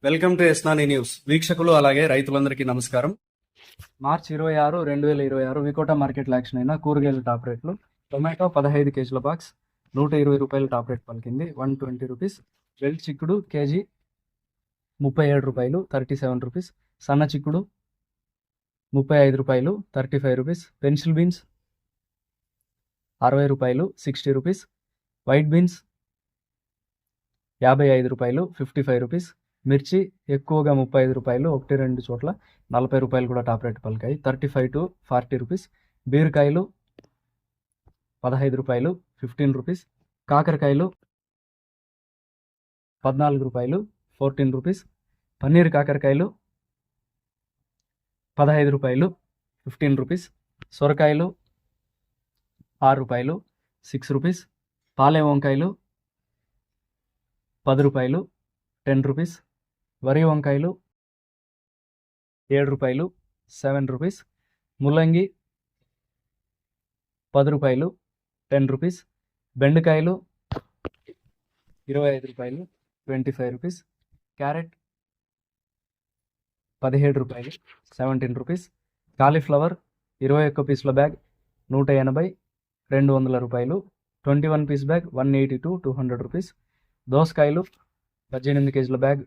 Welcome to ఎస్నాని news. వీక్షకులు అలాగే రైతులందరికీ నమస్కారం. మార్చి 26, 2026 వికోటా మార్కెట్లో యాక్షన్ అయిన కూరగాయల టాప్ రేట్లు. టొమాటో 15 కేజీల బాక్స్ ₹120 టాప్ రేట్ పలికింది, 120 రూపీస్. వెల్ చిక్కుడు కేజీ ₹37, 37 రూపీస్. సన్న చిక్కుడు ₹35, 35 rupees. Pencil beans ₹60, 60 rupees. White beans ₹55, 55 rupees. మిర్చి ఎక్కువగా ₹35, 1-2 చోట్ల ₹40 కూడా టాప్ రేట్ పలికాయి, 35 to 40 రూపీస్. బీరకాయలు ₹15, 15 రూపీస్. కాకరకాయలు ₹14, 14 రూపీస్. పన్నీర్ కాకరకాయలు ₹15, 15 రూపీస్. సొరకాయలు ₹6, 6 రూపీస్. పాలెం వంకాయలు ₹10, 10 రూపీస్. వరి వంకాయలు ₹7, 7 రూపీస్. ముల్లంగి ₹10, 10 రూపీస్. బెండకాయలు ₹25, 25 రూపీస్. Carrot ₹17, 17 rupees. కాలీఫ్లవర్ 21 పీసుల bag ₹180, 200. 21 piece bag 180 to 200 rupees. దోసకాయలు 18 కేజీల bag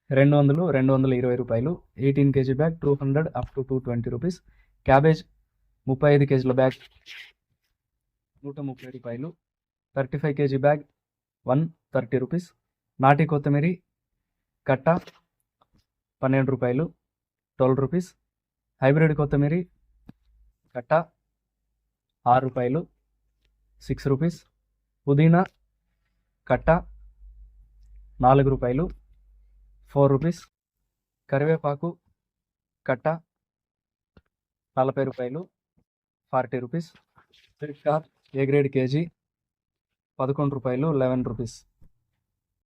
$200, 220. 18 KG bag 200 up to 220 rupees. Cabbage 35 కేజీల బ్యాగ్ ₹130. 35 KG bag 130 rupees. నాటి కొత్తిమీర కట్ట ₹12, 12 రూపీస్. హైబ్రిడ్ కొత్తిమీర కట్ట ₹6, 6 రూపీస్. పుదీనా కట్ట ₹4, 4 రూపీస్. కరివేపాకు కట్ట ₹40, 40 rupees. A grade KG ₹11, 11 rupees.